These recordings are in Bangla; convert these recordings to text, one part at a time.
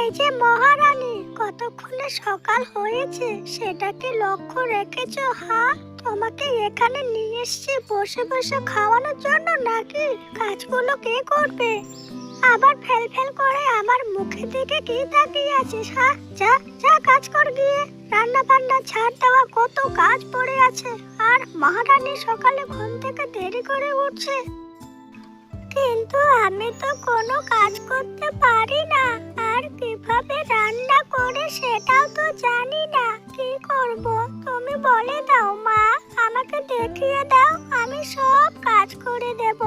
এই যে মহারানী, কতক্ষণে সকাল হয়েছে সেটা কি লক্ষ্য রেখেছো? হ্যাঁ, তোমাকে এখানে নিয়ে এসেছি বসে বসে খাওয়ানোর জন্য, নাকি কাজগুলো কে করবে? আবার ফেল ফেল করে আমার মুখের দিকে কি তাকিয়ে আছিস? হ্যাঁ, যা যা কাজ কর গিয়ে। রান্না বান্না ছাড় দেওয়া কত কাজ পড়ে আছে। আর মহারানী সকালে ঘুম থেকে দেরি করে উঠছে। কিন্তু আমি তো কোনো কাজ করতে পারি না, আর কিভাবে রান্না করে সেটাও তো জানি না। কি করব তুমি বলে দাও মা, আমাকে দেখিয়ে দাও, আমি সব কাজ করে দেব।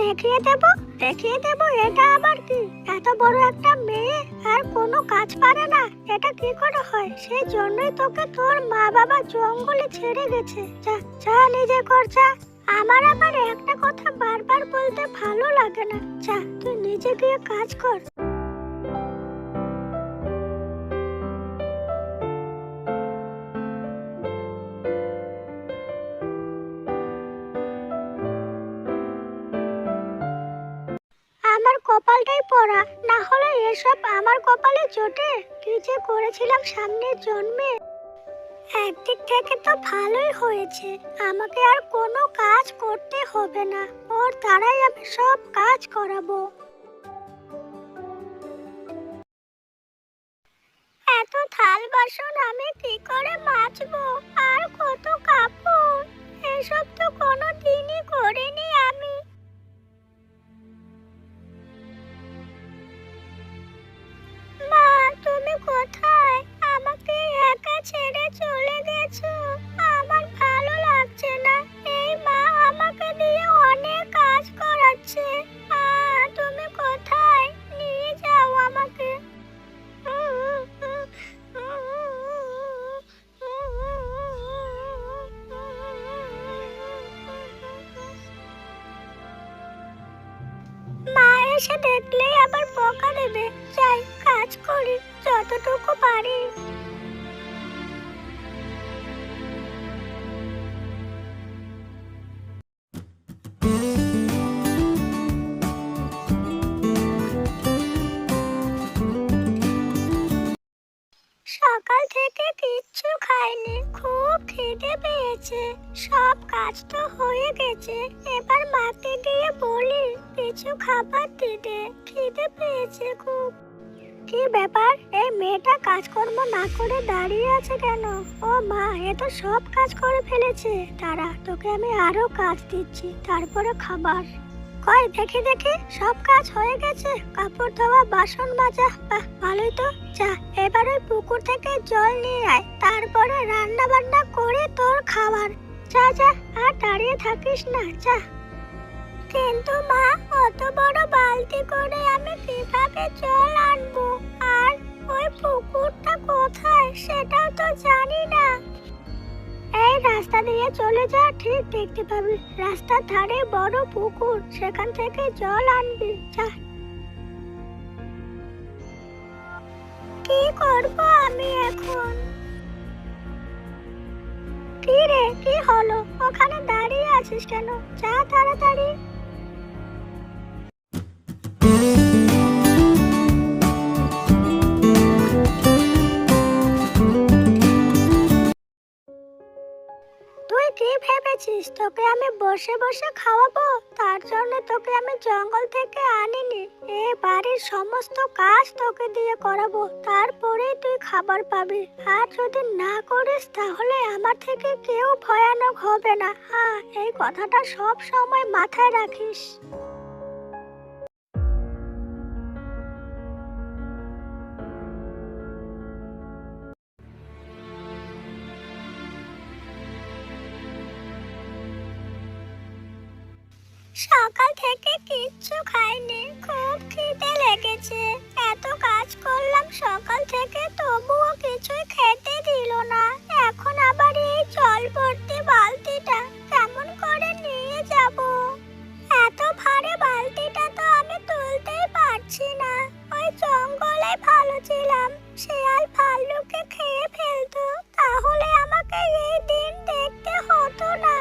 দেখিয়ে দেব? দেখিয়ে দেব এটা আবার কি? এত বড় একটা মেয়ে আর কোনো কাজ পারে না, এটা কি করে হয়? সেই জন্যই তোকে তোর মা বাবা জঙ্গলে ছেড়ে গেছে। যা যা নিজে কর যা। আমার আবার একটা কথা বারবার বলতে ভালো লাগে না। যা তুই নিজে গিয়ে কাজ কর। আমার কপালটাই পড়া, না হলে এসব আমার কপালে জোটে। কি যে করেছিলাম সামনের জন্মে। একদিক থেকে তো ভালোই হয়েছে, আমাকে আর কোনো কাজ করতে হবে না, ওর দ্বারাই আমি সব কাজ করাবো। এত থাল বাসন আমি কি করে মাজবো? আর কত কাপড়, এসব তো কোনো দিনই করিনি আমি। মা, তুমি কোথায়? আমাকে একা ছেড়ে চলে গেছো। আমার ভালো লাগছে না। এই মা আমাকে দিয়ে অনেক কাজ করাচ্ছে। তুমি কোথায়? নিয়ে যাও আমাকে। মা এসে দেখলেই আবার বকা দেবে। যাই কাজ করি যতটুকু পারি। সকাল থেকে কিচ্ছু খাইনি, খুব খিদে পেয়েছে। সব কাজ তো হয়ে গেছে, এবার মাকে গিয়ে বলি কিছু খাবার দিতে। খিদে পেয়েছে খুব। কি ব্যাপার, এই মেয়েটা কাজকর্ম না করে দাঁড়িয়ে আছে কেন? ও মা, এ তো সব কাজ করে ফেলেছে। দাঁড়া, তোকে আমি আরো কাজ দিচ্ছি, তারপরে খাবার। কই দেখি দেখি, সব কাজ হয়ে গেছে। কাপড় ধোয়া, বাসন মাজা, বাহ ভালোই তো। যা এবার ওই পুকুর থেকে জল নিয়ে আয়, তারপরে রান্না বান্না করে তোর খাবার। যা যা, আর দাঁড়িয়ে থাকিস না, যা। কিন্তু মা, অত বড় বালতি করে আমি কিভাবে জল আনবো? আর ওই পুকুরটা কোথায় সেটাও তো জানি না। এই রাস্তা দিয়ে চলে যা, ঠিক দেখতে পাবি। রাস্তার ধারে বড় পুকুর, সেখান থেকে জল আনবি। যা। কি করব আমি এখন? কি রে, কি হলো? ওখানে দাঁড়িয়ে আছিস কেন? যা তাড়াতাড়ি। তুই কি ভেবেছিস তোকে আমি বসে বসে খাওয়াবো? তার জন্য তোকে আমি জঙ্গল থেকে আনিনি। এই বাড়ির সমস্ত কাজ তোকে দিয়ে করাবো, তারপরেই তুই খাবার পাবি। আর যদি না করিস তাহলে আমার থেকে কেউ ভয়ানক হবে না। হ্যাঁ, এই কথাটা সব সময় মাথায় রাখিস। সকাল থেকে কিচ্ছু খাইনি, খুব খিদে লেগেছে। এত কাজ করলাম সকাল থেকে, তবুও কিছুই খেতে দিল না। এখন আবার এই জল ভর্তি বালতিটা কেমন করে নিয়ে যাব? এত ভারী বালতিটা তো আমি তুলতেই পারছি না। ওই জঙ্গলে ভালো ছিলাম, শিয়াল ভাল্লুককে খেয়ে ফেলতো, তাহলে আমাকে এই দিন দেখতে হতো না।